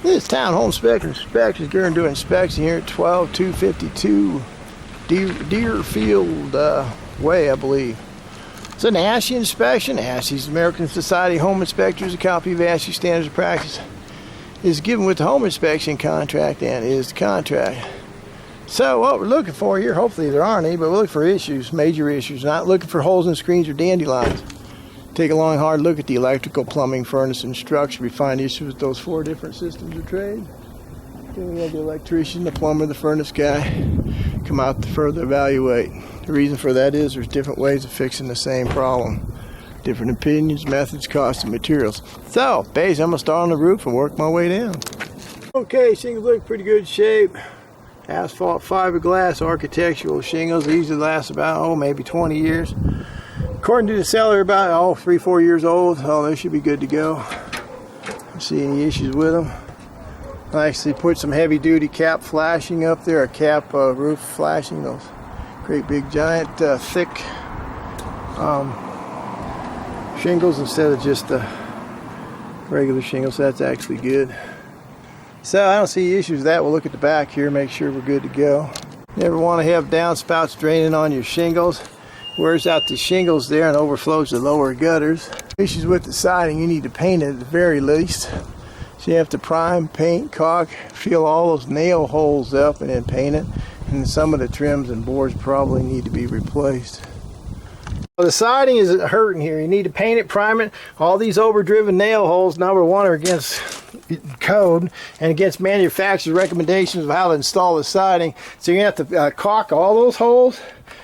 This Town Home Inspectors going to do an inspection here at 12252 Deerfield Way, I believe. It's an ASHI inspection. ASHI's American Society of Home Inspectors. A copy of ASHI Standards of Practice is given with the home inspection contract and is the contract. So what we're looking for here, hopefully there aren't any, but we're looking for issues, major issues. Not looking for holes in screens or dandelions. Take a long, hard look at the electrical, plumbing, furnace, and structure. We find issues with those 4 different systems of trade. Then we have the electrician, the plumber, the furnace guy come out to further evaluate. The reason for that is there's different ways of fixing the same problem. Different opinions, methods, costs, and materials. So, basically, I'm going to start on the roof and work my way down. Okay, shingles look pretty good shape. Asphalt fiberglass architectural shingles. They usually last about, maybe 20 years. According to the seller, about 3-4 years old. They should be good to go. Don't see any issues with them. I actually put some heavy duty cap flashing up there, a cap roof flashing, those great big giant thick shingles instead of just regular shingles. So that's actually good. So I don't see issues with that. We'll look at the back here, make sure we're good to go. Never want to have downspouts draining on your shingles. Wears out the shingles there and overflows the lower gutters. Issues with the siding, you need to paint it at the very least. So you have to prime, paint, caulk, fill all those nail holes up and then paint it. And some of the trims and boards probably need to be replaced. Well, the siding is hurting here. You need to paint it, prime it. All these overdriven nail holes, number one, are against code and against manufacturer's recommendations of how to install the siding. So you have to caulk all those holes.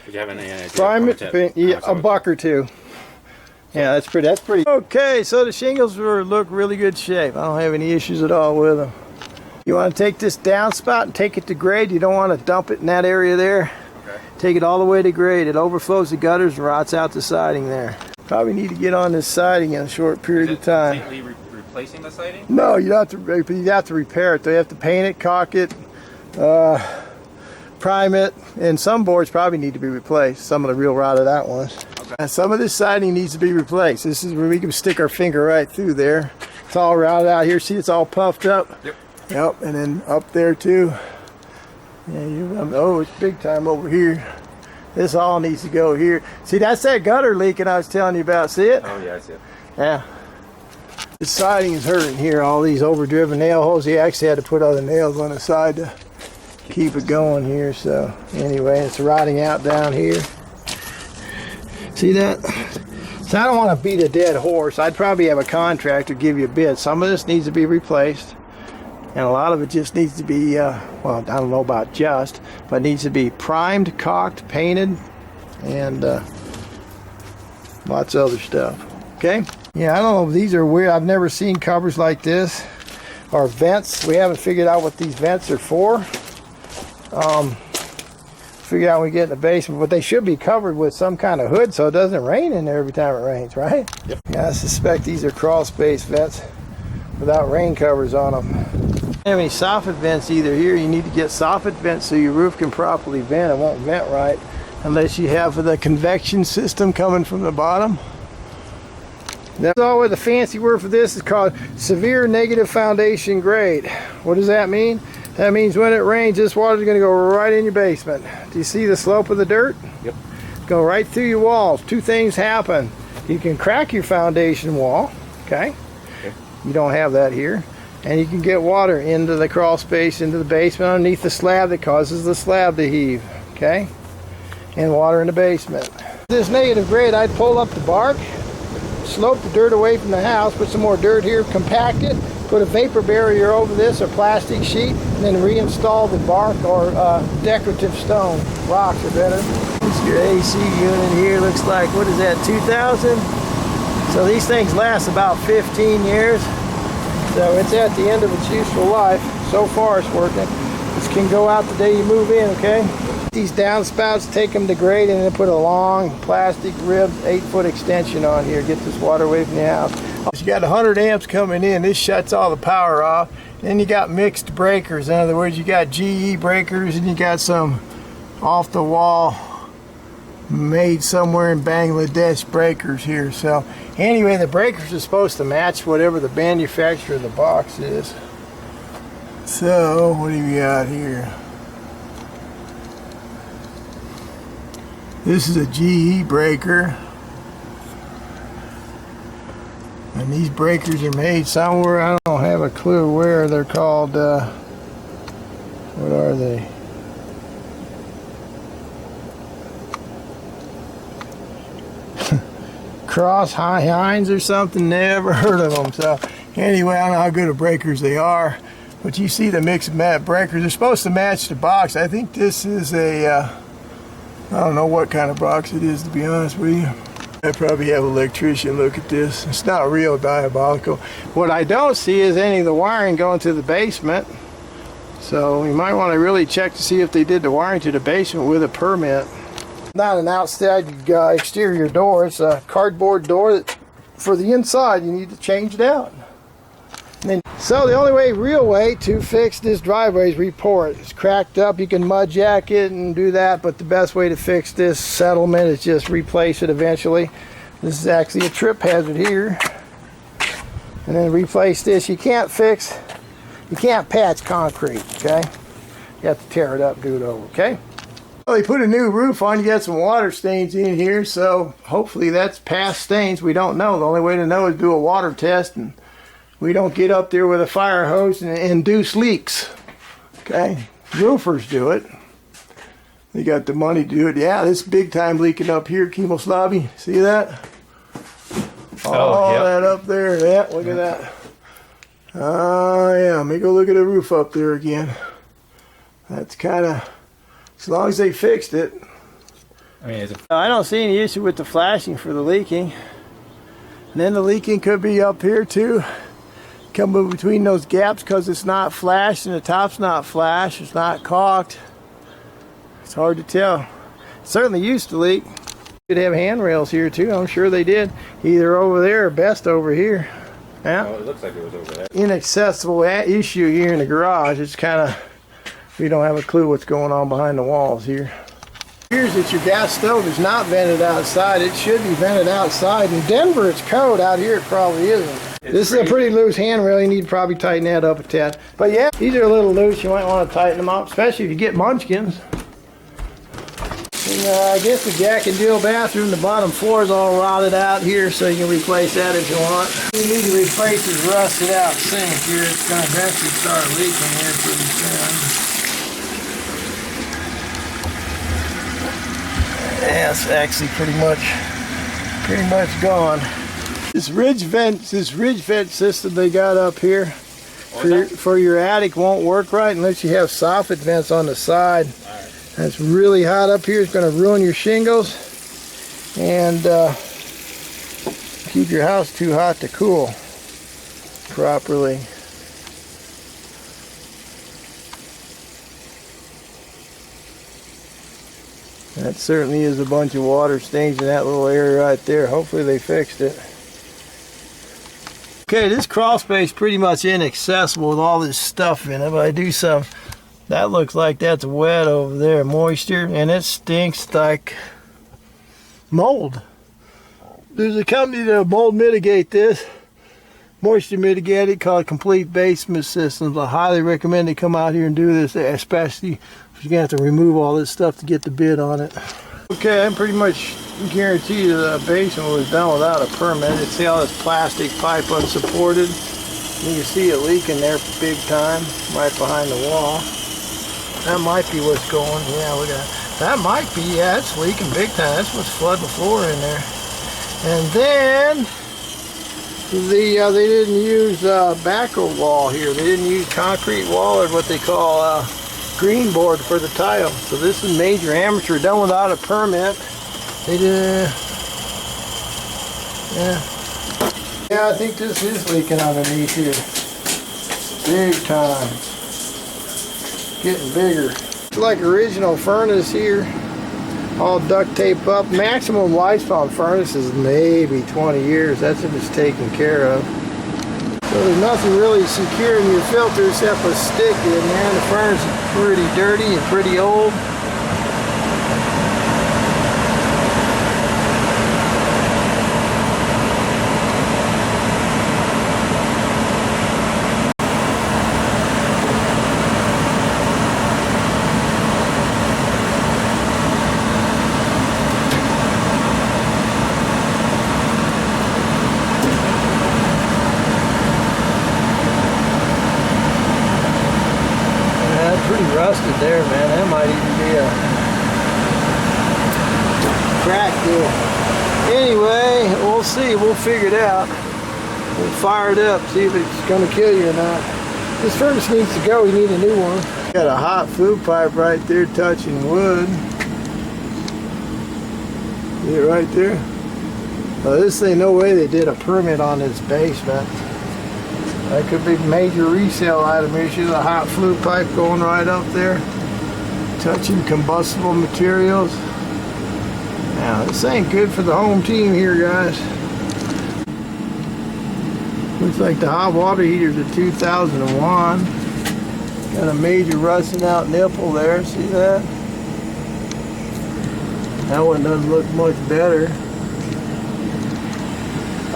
Did you have any idea? Prime it, yeah, a buck or two. Yeah, that's pretty. Okay, so the shingles look really good shape. I don't have any issues at all with them. You want to take this downspout and take it to grade. You don't want to dump it in that area there. Okay. Take it all the way to grade. It overflows the gutters and rots out the siding there. Probably need to get on this siding in a short period of time. Completely replacing the siding? No, you have to repair it. They have to paint it, caulk it, prime it, and some boards probably need to be replaced. Some of the real rotted out ones. Okay. And some of this siding needs to be replaced. This is where we can stick our finger right through there. It's all rotted out here. See, it's all puffed up. Yep. Yep, and then up there too. Yeah, it's big time over here. This all needs to go here. See, that's that gutter leaking I was telling you about. See it? Oh yeah, I see it. Yeah. The siding is hurting here. All these overdriven nail holes. He actually had to put other nails on the side to keep it going here. So anyway, it's rotting out down here. See that? So I don't want to beat a dead horse. I'd probably have a contractor give you a bid. Some of this needs to be replaced. And a lot of it just needs to be, well, I don't know about just, but it needs to be primed, caulked, painted, and lots of other stuff. Okay? Yeah, I don't know if these are weird. I've never seen covers like this. Or vents. We haven't figured out what these vents are for. Figure out when we get in the basement, but they should be covered with some kind of hood so it doesn't rain in there every time it rains, right? Yep. Yeah, I suspect these are crawl space vents without rain covers on them. Don't have any soffit vents either here. You need to get soffit vents so your roof can properly vent. It won't vent right unless you have the convection system coming from the bottom. That's always the fancy word for this is called severe negative foundation grade. What does that mean? That means when it rains, this water is going to go right in your basement. Do you see the slope of the dirt? Yep. Go right through your walls. Two things happen. You can crack your foundation wall, okay? You don't have that here. And you can get water into the crawl space, into the basement underneath the slab that causes the slab to heave, okay? And water in the basement. This negative grade, I'd pull up the bark, slope the dirt away from the house, put some more dirt here, compact it, put a vapor barrier over this or plastic sheet, and then reinstall the bark or decorative stone. Rocks are better. This is your AC unit here. Looks like, what is that, 2000? So these things last about 15 years. So it's at the end of its useful life. So far it's working. This can go out the day you move in, okay? These downspouts, take them to grade and then put a long plastic ribbed 8-foot extension on here. Get this water away from the house. You got 100 amps coming in. This shuts all the power off. Then you got mixed breakers. In other words, you got GE breakers and you got some off the wall made somewhere in Bangladesh breakers here. So anyway, the breakers are supposed to match whatever the manufacturer of the box is. So, what do we got here? This is a GE breaker. And these breakers are made somewhere, I don't have a clue where. They're called, what are they? Cross Hines or something, never heard of them. So anyway, I don't know how good of breakers they are, but you see the mix and match breakers. They're supposed to match the box. I think this is a, I don't know what kind of box it is, to be honest with you. I probably have an electrician look at this. It's not real diabolical. What I don't see is any of the wiring going to the basement. So you might want to really check to see if they did the wiring to the basement with a permit. Not an outside exterior door. It's a cardboard door that for the inside you need to change it out. So the only real way to fix this driveway is repour it. It's cracked up. You can mud jack it and do that, but the best way to fix this settlement is just replace it eventually. This is actually a trip hazard here. And then replace this. You can't patch concrete, okay? You have to tear it up, do it over, okay? Well, they put a new roof on. You got some water stains in here, so hopefully that's past stains. We don't know. The only way to know is do a water test, and we don't get up there with a fire hose and induce leaks. Okay, roofers do it. They got the money to do it. Yeah, this big time leaking up here, Kemoslavi. See that? All yep. that up there. Yeah, look at that. Oh yeah, let me go look at the roof up there again. That's kind of, as long as they fixed it. I mean, I don't see any issue with the flashing for the leaking. And then the leaking could be up here too. Come between those gaps because it's not flashed and the top's not flashed. It's not caulked. It's hard to tell. It certainly used to leak. Could have handrails here too. I'm sure they did. Either over there or best over here. Yeah. oh, it looks like it was over there. Inaccessible issue here in the garage. It's kind of, we don't have a clue what's going on behind the walls here. Here's that your gas stove is not vented outside. It should be vented outside. In Denver, it's code. Out here, it probably isn't. This is a pretty loose handrail. You need to probably tighten that up a tad. But yeah, these are a little loose. You might want to tighten them up, especially if you get munchkins. And, I guess the Jack and Jill bathroom, the bottom floor is all rotted out here, so you can replace that if you want. You need to replace this rusted out sink here. It's going to eventually start leaking here pretty soon. Yeah, it's actually pretty much gone. This ridge vent system they got up here for your attic won't work right unless you have soffit vents on the side. It's really hot up here. It's going to ruin your shingles and keep your house too hot to cool properly. That certainly is a bunch of water stains in that little area right there. Hopefully they fixed it. Okay, this crawl space is pretty much inaccessible with all this stuff in it, but I do some. That looks like that's wet over there, moisture, and it stinks like mold. There's a company that mold mitigate this, moisture mitigate it, called Complete Basement Systems. I highly recommend they come out here and do this, especially if you're going to have to remove all this stuff to get the bid on it. Okay, I'm pretty much guaranteed the basement was done without a permit. It's all this plastic pipe unsupported. You can see it leaking there big time, right behind the wall. That might be what's going, yeah, look at that. That might be, yeah, it's leaking big time. That's what's flooding the floor in there. And then, they didn't use backer wall here. They didn't use concrete wall or what they call green board for the tile. So this is major amateur, done without a permit. They did, yeah, I think this is leaking underneath here. Big time. Getting bigger. It's like original furnace here. All duct tape up. Maximum lifespan on furnace is maybe 20 years. That's if it's taken care of. So there's nothing really secure in your filter except a stick in there. The furnace is pretty dirty and pretty old. busted there, man. That might even be a crack there. Anyway, we'll see. We'll figure it out. We'll fire it up, see if it's going to kill you or not. This furnace needs to go. We need a new one. Got a hot flue pipe right there touching wood. See it right there? This thing, no way they did a permit on this basement. That could be a major resale item here. See the hot flue pipe going right up there, touching combustible materials. Now, this ain't good for the home team here, guys. Looks like the hot water heater's a 2001. Got a major rusting out nipple there. See that? That one doesn't look much better.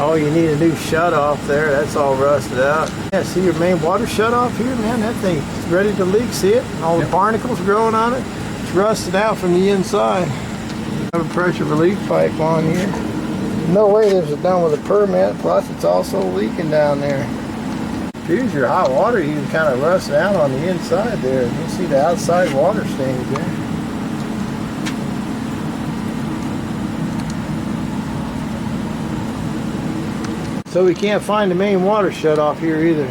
Oh, you need a new shut-off there. That's all rusted out. Yeah, see your main water shut-off here, man? That thing's ready to leak. See it? All the barnacles growing on it. It's rusted out from the inside. Have a pressure relief pipe on here. No way this was done with a permit. Plus, it's also leaking down there. Here's your hot water heater kind of rusted out on the inside there. You see the outside water stains there. So we can't find the main water shut off here either.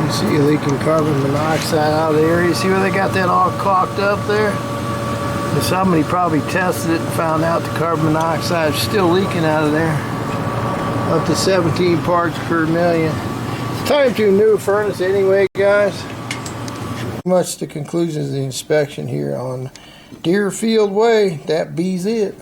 You see leaking carbon monoxide out of the area. See where they got that all caulked up there? And somebody probably tested it and found out the carbon monoxide is still leaking out of there. Up to 17 parts per million. It's time to a new furnace anyway, guys. Pretty much the conclusion of the inspection here on Deerfield Way. That bees it.